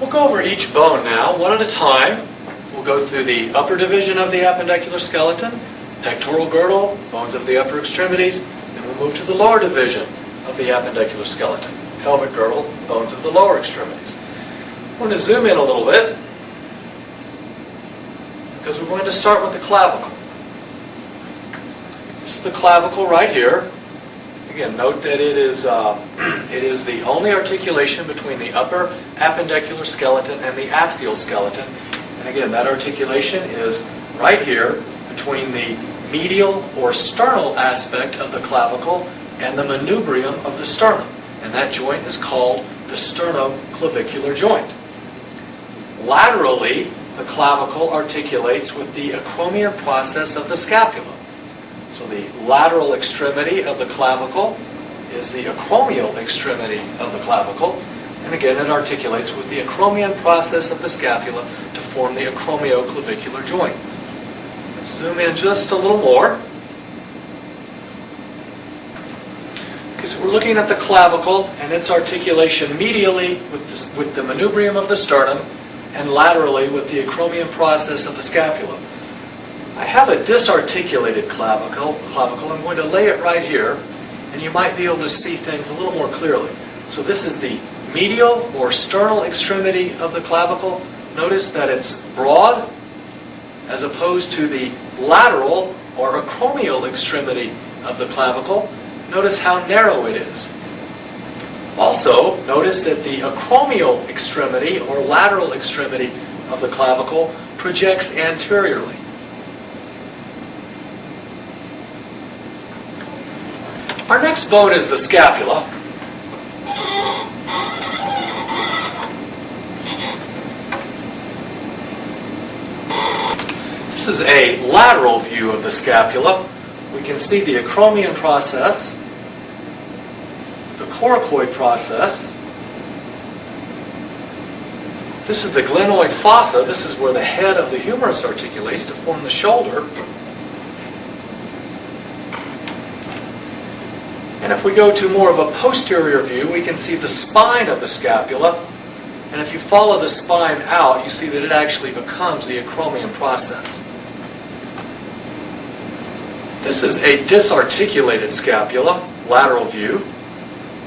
We'll go over each bone now, one at a time. We'll go through the upper division of the appendicular skeleton, pectoral girdle, bones of the upper extremities, then we'll move to the lower division of the appendicular skeleton, pelvic girdle, bones of the lower extremities. I'm going to zoom in a little bit because we're going to start with the clavicle. This is the clavicle right here. Again, note that it is the only articulation between the upper appendicular skeleton and the axial skeleton. And again, that articulation is right here between the medial or sternal aspect of the clavicle and the manubrium of the sternum. And that joint is called the sternoclavicular joint. Laterally, the clavicle articulates with the acromion process of the scapula. So the lateral extremity of the clavicle is the acromial extremity of the clavicle. And again, it articulates with the acromion process of the scapula to form the acromioclavicular joint. Let's zoom in just a little more. Okay, so we're looking at the clavicle and its articulation medially with the manubrium of the sternum and laterally with the acromion process of the scapula. I have a disarticulated clavicle. I'm going to lay it right here, and you might be able to see things a little more clearly. So this is the medial or sternal extremity of the clavicle. Notice that it's broad as opposed to the lateral or acromial extremity of the clavicle. Notice how narrow it is. Also, notice that the acromial extremity or lateral extremity of the clavicle projects anteriorly. Our next bone is the scapula. This is a lateral view of the scapula. We can see the acromion process, the coracoid process. This is the glenoid fossa. This is where the head of the humerus articulates to form the shoulder. And if we go to more of a posterior view, we can see the spine of the scapula. And if you follow the spine out, you see that it actually becomes the acromion process. This is a disarticulated scapula, lateral view.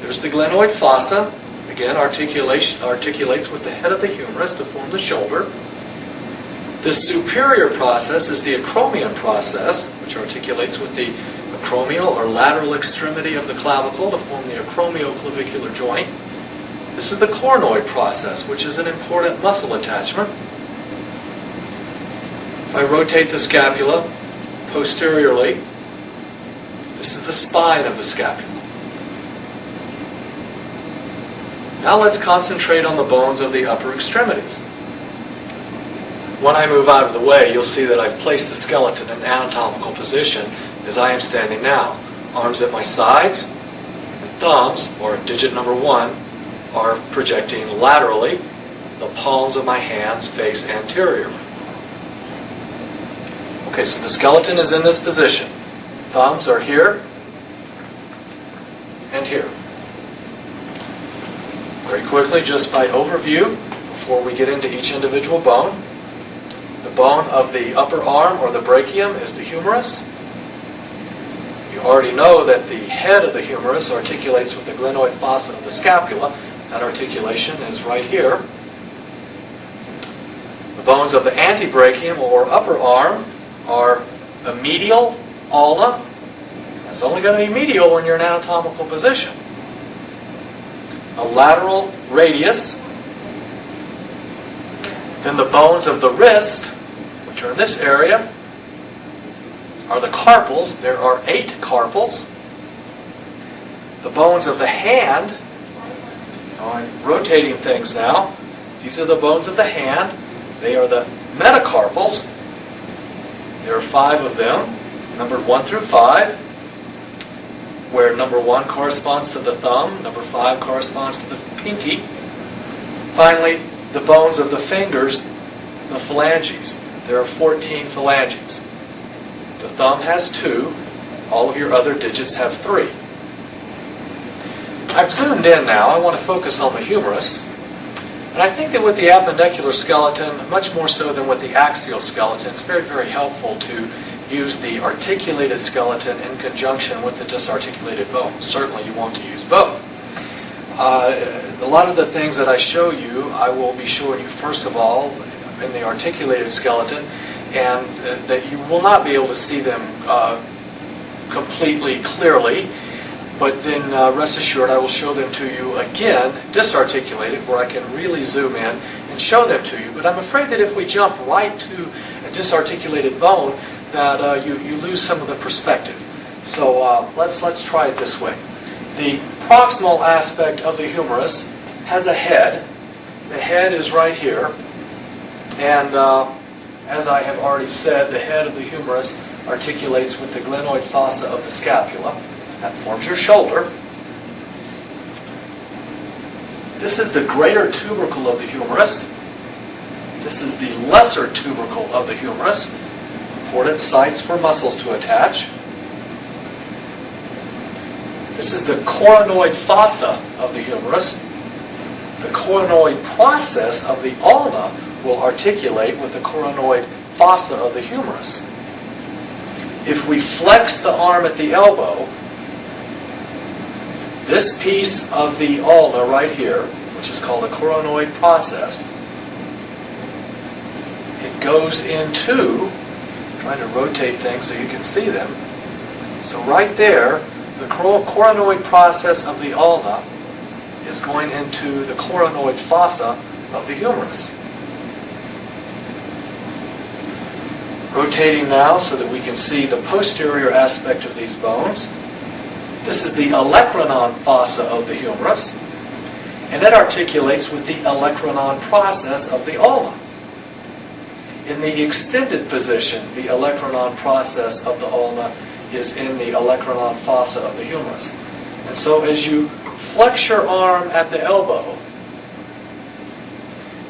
There's the glenoid fossa. Again, articulates with the head of the humerus to form the shoulder. This superior process is the acromion process, which articulates with the acromial or lateral extremity of the clavicle to form the acromioclavicular joint. This is the coronoid process, which is an important muscle attachment. If I rotate the scapula posteriorly, this is the spine of the scapula. Now let's concentrate on the bones of the upper extremities. When I move out of the way, you'll see that I've placed the skeleton in anatomical position as I am standing now. Arms at my sides, and thumbs, or digit number 1, are projecting laterally. The palms of my hands face anteriorly. Okay, so the skeleton is in this position. Thumbs are here and here. Very quickly, just by overview, before we get into each individual bone, the bone of the upper arm or the brachium is the humerus. You already know that the head of the humerus articulates with the glenoid fossa of the scapula. That articulation is right here. The bones of the antebrachium or upper arm are the medial ulna. That's only going to be medial when you're in anatomical position. A lateral radius. Then the bones of the wrist, which are in this area, are the carpals. There are 8 carpals. The bones of the hand, I'm rotating things now. These are the bones of the hand. They are the metacarpals. There are 5 of them, numbered 1 through 5, where number 1 corresponds to the thumb, number 5 corresponds to the pinky. Finally, the bones of the fingers, the phalanges. There are 14 phalanges. The thumb has 2. All of your other digits have 3. I've zoomed in now. I want to focus on the humerus. And I think that with the appendicular skeleton, much more so than with the axial skeleton, it's very, very helpful to use the articulated skeleton in conjunction with the disarticulated bone. Certainly you want to use both. A lot of the things that I show you, I will be showing you first of all in the articulated skeleton, and that you will not be able to see them completely clearly, but then rest assured I will show them to you again disarticulated, where I can really zoom in and show them to you. But I'm afraid that if we jump right to a disarticulated bone, that you lose some of the perspective. So let's try it this way. The proximal aspect of the humerus has a head. The head is right here, and as I have already said, the head of the humerus articulates with the glenoid fossa of the scapula. That forms your shoulder. This is the greater tubercle of the humerus. This is the lesser tubercle of the humerus. Important sites for muscles to attach. This is the coronoid fossa of the humerus. The coronoid process of the ulna will articulate with the coronoid fossa of the humerus. If we flex the arm at the elbow, this piece of the ulna right here, which is called the coronoid process, it goes into, I'm trying to rotate things so you can see them. So right there, the coronoid process of the ulna is going into the coronoid fossa of the humerus. Rotating now so that we can see the posterior aspect of these bones. This is the olecranon fossa of the humerus, and it articulates with the olecranon process of the ulna. In the extended position, the olecranon process of the ulna is in the olecranon fossa of the humerus. And so as you flex your arm at the elbow,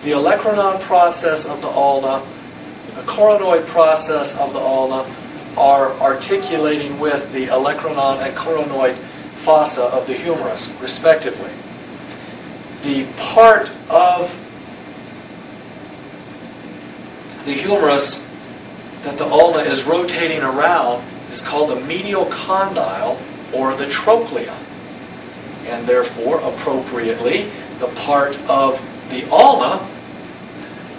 the olecranon process of the ulna, the coronoid process of the ulna are articulating with the olecranon and coronoid fossa of the humerus, respectively. The part of the humerus that the ulna is rotating around is called the medial condyle, or the trochlea. And therefore, appropriately, the part of the ulna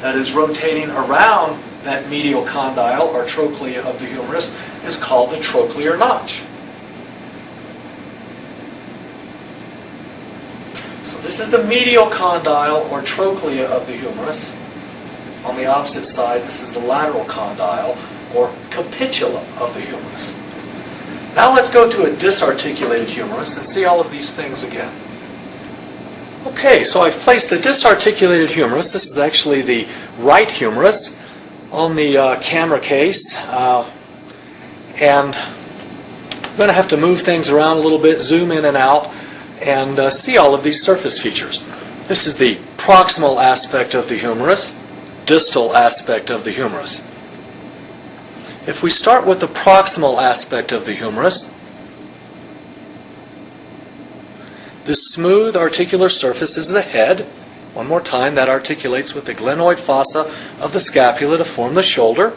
that is rotating around that medial condyle, or trochlea of the humerus, is called the trochlear notch. So this is the medial condyle, or trochlea of the humerus. On the opposite side, this is the lateral condyle, or capitula of the humerus. Now let's go to a disarticulated humerus and see all of these things again. Okay, so I've placed a disarticulated humerus. This is actually the right humerus on the camera case, and I'm going to have to move things around a little bit, zoom in and out, and see all of these surface features. This is the proximal aspect of the humerus, distal aspect of the humerus. If we start with the proximal aspect of the humerus, this smooth articular surface is the head. One more time, that articulates with the glenoid fossa of the scapula to form the shoulder.